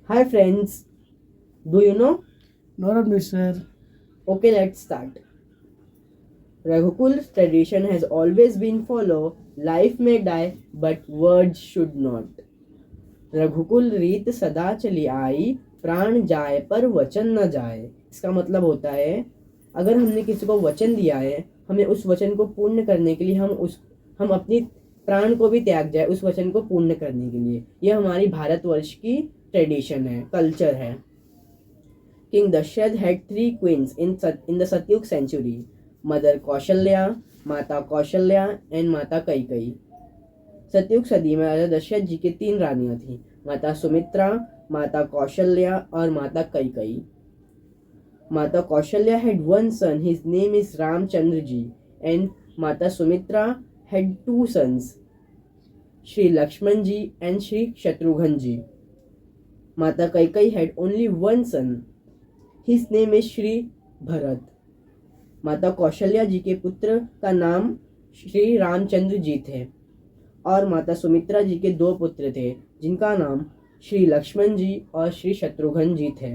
Hi friends, do you know? Not mister. Okay, let's start. Raghukul's tradition has always been follow life may die but words should not. रघुकुल रीत सदा चली आई, प्राण जाए पर वचन न जाए। इसका मतलब होता है अगर हमने किसी को वचन दिया है, हमें उस वचन को पूर्ण करने के लिए हम अपनी प्राण को भी त्याग जाए उस वचन को पूर्ण करने के लिए। यह हमारी भारतवर्ष की ट्रेडिशन है, कल्चर है। King Dasharatha had three queens in the Satyug century: Mother Kaushalya, Mata Kaushalya and Mata Kaikai. सतयुग सदी में राजा दशरथ जी की तीन रानियां थीं, माता सुमित्रा, माता कौशल्या और माता Kaikeyi. Mata Kaushalya had one son, his name is Ramchandra ji, and Mata Sumitra had two sons, Shri Lakshman ji and Shri Shatrughan ji. Mata Kaikai had only one son, his name is Shri Bharat. माता कौशल्या जी के पुत्र का नाम श्री रामचंद्र जी थे और माता सुमित्रा जी के दो पुत्र थे जिनका नाम श्री लक्ष्मण जी और श्री शत्रुघ्न जी थे।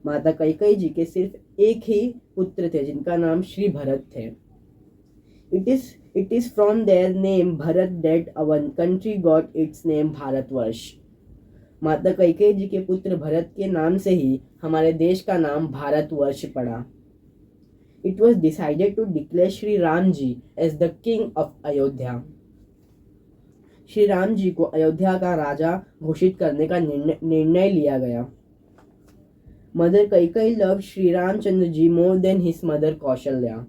माता कैकेयी जी के सिर्फ एक ही पुत्र थे जिनका नाम श्री भरत थे। It is from their name Bharat that our country got its name Bharatvarsh. माता कैकेयी जी के पुत्र भरत के नाम से ही हमारे देश का नाम भारतवर्ष पड़ा। It was decided to declare Shri Ram ji as the king of Ayodhya. Shri Ram जी को अयोध्या का राजा घोषित करने का निर्णय लिया गया। Mother Kaikeyi love Shri Ramchandra ji more than his mother Kaushalya.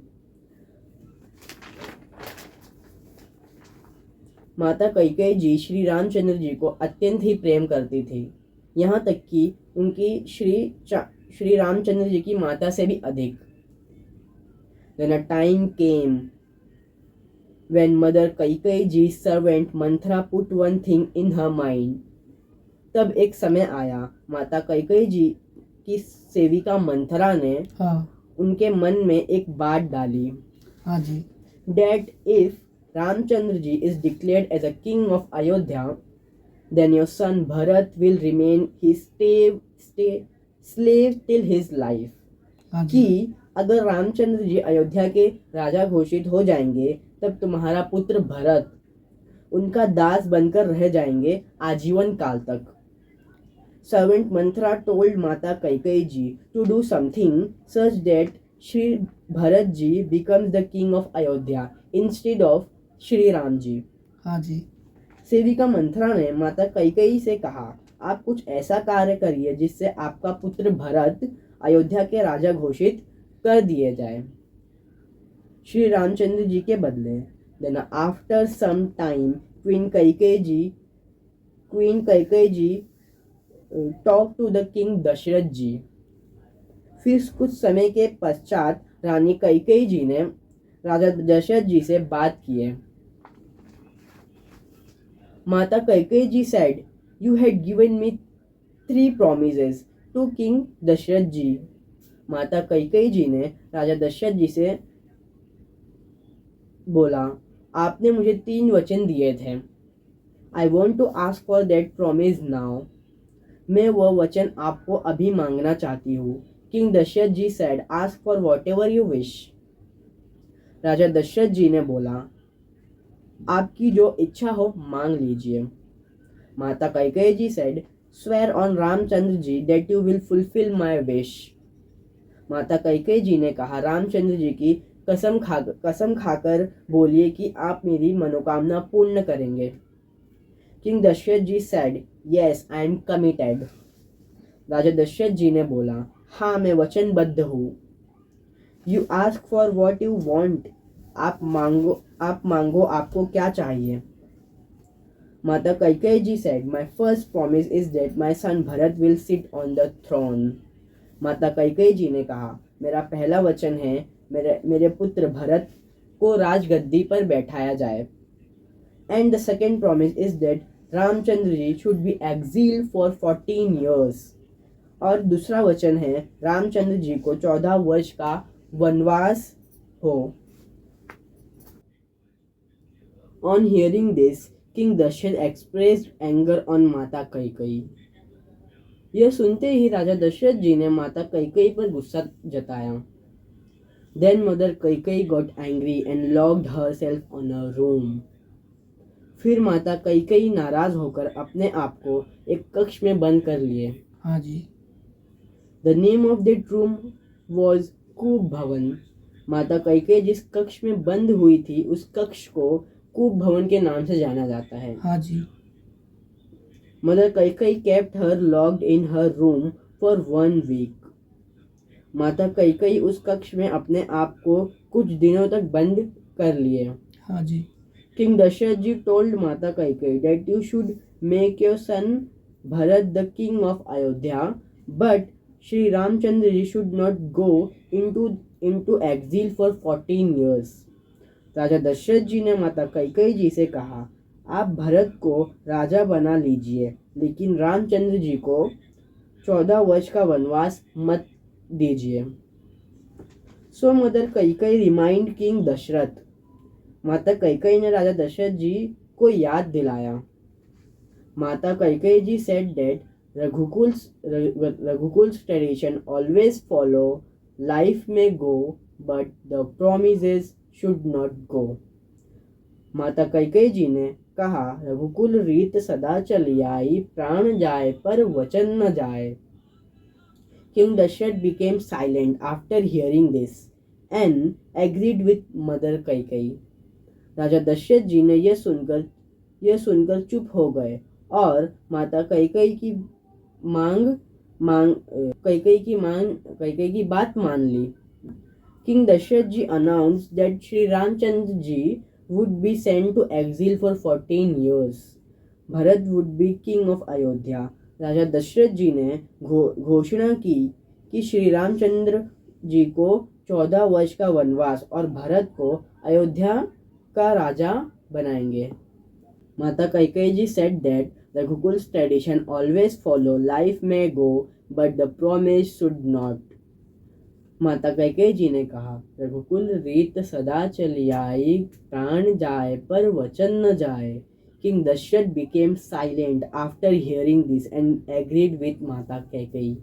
माता कैकेयी जी श्री रामचंद्र जी को अत्यंत ही प्रेम करती थी, यहाँ तक कि उनकी श्री रामचंद्र जी की माता से भी अधिक। Then a time came when Mother Kaikeyi ji's servant Manthra put one thing in her mind. तब एक समय आया, माता कैकेयी जी की सेविका मंथरा ने उनके मन में एक बात डाली। हाँ जी। That if Ramchandra ji is declared as a king of Ayodhya, then your son Bharat will remain his slave till his life. कि अगर रामचंद्र जी अयोध्या के राजा घोषित हो जाएंगे तब तुम्हारा पुत्र भरत उनका दास बनकर रह जाएंगे आजीवन काल तक। सर्वेंट मंथरा टोल्ड माता Kaikeyi ji to do something such that Shri Bharat ji becomes the king of Ayodhya instead of Shri Ram ji. हाँ जी। सेविका मंथरा ने माता कैकेयी से कहा, आप कुछ ऐसा कार्य करिए जिससे आपका पुत्र भरत अयोध्या के राजा घोषित कर दिए जाए श्री रामचंद्र जी के बदले। Then after some time queen Kaikeyi ji talk to the king Dasharath ji. फिर कुछ समय के पश्चात रानी कैकेयी जी ने राजा दशरथ जी से बात की है। माता कैकेयी जी said, you had given me 3 promises to King Dasharath जी। माता कैकेयी जी ने राजा दशरथ जी से बोला, आपने मुझे 3 वचन दिए थे। I want to ask for that promise now. मैं वह वचन आपको अभी मांगना चाहती हूँ। King Dasharath ji said, ask for whatever you wish. राजा दशरथ जी ने बोला, आपकी जो इच्छा हो मांग लीजिए। माता कैकेयी जी said, swear on Ramchandra ji that you will fulfill my wish. माता कैकेयी जी ने कहा, रामचंद्र जी की कसम खाकर बोलिए कि आप मेरी मनोकामना पूर्ण करेंगे। King Dasharath ji said, yes, I am committed. राजा दशरथ जी ने बोला, हाँ मैं वचनबद्ध हूँ। You ask for what you want. आप मांगो आपको क्या चाहिए। माता कैकेयी जी said, my first promise is that my son Bharat will sit on the throne. माता कैकेयी जी ने कहा, मेरा पहला वचन है मेरे पुत्र भरत को राजगद्दी पर बैठाया जाए। And the second promise is that Ramchandra ji should be exiled for 14 years. और दूसरा वचन है रामचंद्र जी को 14 वर्ष का वनवास हो। On hearing this, king Dasharath expressed anger on माता कैकेयी. यह सुनते ही राजा दशरथ जी ने माता कैकेयी पर गुस्सा जताया। Then mother Kaikeyi got angry and locked herself on a room. फिर माता कैकेयी नाराज होकर अपने आप को एक कक्ष में बंद कर लिए। हाँ जी। The name of that room was कूप भवन। माता कैकेयी जिस कक्ष में बंद हुई थी उस कक्ष को कूप भवन के नाम से जाना जाता है। हाँ जी। Mother Kaikeyi kept her locked in her room for 1 week. माता कैकेयी उस कक्ष में अपने आप को कुछ दिनों तक बंद कर लिए। हाँ जी। King Dasharatha ji told Mata Kaikeyi that you should make your son Bharat the king of Ayodhya, but Shri Ramchandra ji should not go into exile for 14 years. राजा दशरथ जी ने माता कैकेयी जी से कहा, आप भरत को राजा बना लीजिए, लेकिन रामचंद्र जी को 14 वर्ष का वनवास मत दीजिए। So mother Kaikeyi remind king Dasharath. माता कैकेयी ने राजा दशरथ जी को याद दिलाया। माता कैकेयी जी said that Raghukul's tradition always follow, life may go but the promises should not go. माता कैकेयी जी ने कहा, रघुकुल रीत सदा चली आई, प्राण जाए पर वचन न जाए। King Dasharath became silent after hearing this and agreed with mother Kaikeyi. राजा दशरथ जी ने यह सुनकर चुप हो गए और माता कैकेयी की बात मान ली। King Dasharath ji announced that Shri Ramchandra ji would be sent to exile for 14 years. Bharat would be king of Ayodhya. राजा दशरथ जी ने घोषणा की कि श्री रामचंद्र जी को 14 वर्ष का वनवास और भरत को अयोध्या का राजा बनाएंगे। माता कैकेयी जी said that Raghukul's tradition always follow, life may go but the promise should not. माता कैकेयी जी ने कहा, रघुकुल रीत सदा चली आई, प्राण जाए पर वचन न जाए। King Dasharath became silent after hearing this and agreed with माता कैकेयी.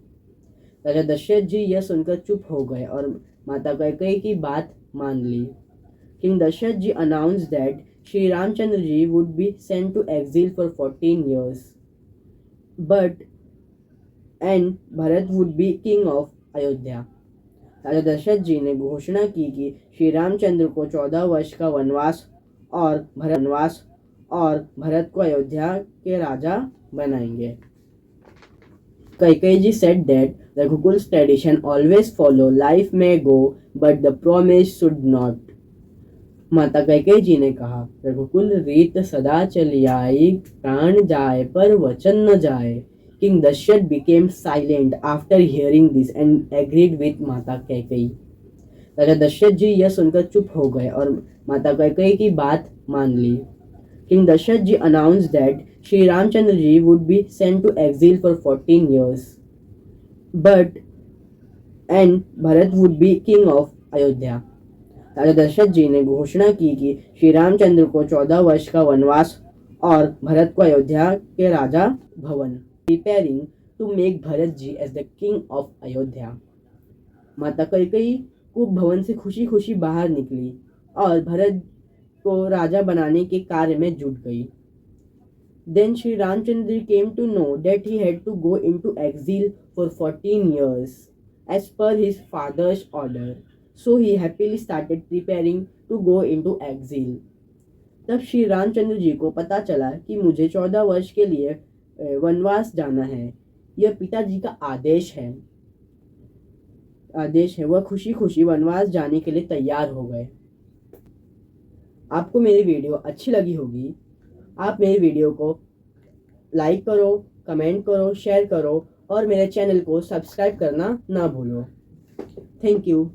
राजा दशरथ जी यह सुनकर चुप हो गए और माता कैकेयी की बात मान ली। King Dasharath ji announced that Shri Ramchandra ji would be sent to exile for 14 years, and Bharat would be king of Ayodhya. राजा दशरथ जी ने घोषणा की कि श्री रामचंद्र को 14 वर्ष का वनवास और भरत को अयोध्या के राजा बनाएंगे। कैकेयी जी said that Raghukul's tradition always follow, life may go but the promise should not. माता कैकेयी जी ने कहा, रघुकुल रीत सदा चली आई, प्राण जाए पर वचन न जाए। King Dasharath became silent after hearing this and agreed with माता कैकेयी. राजा दशरथ जी यह सुनकर चुप हो गए और माता कैकेयी की बात मान ली। King Dasharath ji announced that Shri Ramchandra ji would be sent to exile for 14 years, and Bharat would be king of Ayodhya. राजा दशरथ जी ने घोषणा की कि श्री रामचंद्र को 14 वर्ष का वनवास और भरत को अयोध्या के राजा भवन। Preparing to make Bharat ji as the king of Ayodhya. माता कैकेयी कूप भवन से खुशी खुशी बाहर निकली और भरत को राजा बनाने के कार्य में जुट गई। Then Shri Ramchandra came to know that he had to go into exile for 14 years as per his father's order. So he happily started preparing to go into exile. तब श्री रामचंद्र जी को पता चला कि मुझे 14 वर्ष के लिए वनवास जाना है। यह पिताजी का आदेश है। वह खुशी खुशी वनवास जाने के लिए तैयार हो गए। आपको मेरी वीडियो अच्छी लगी होगी। आप मेरी वीडियो को लाइक करो, कमेंट करो, शेयर करो और मेरे चैनल को सब्सक्राइब करना ना भूलो। Thank you.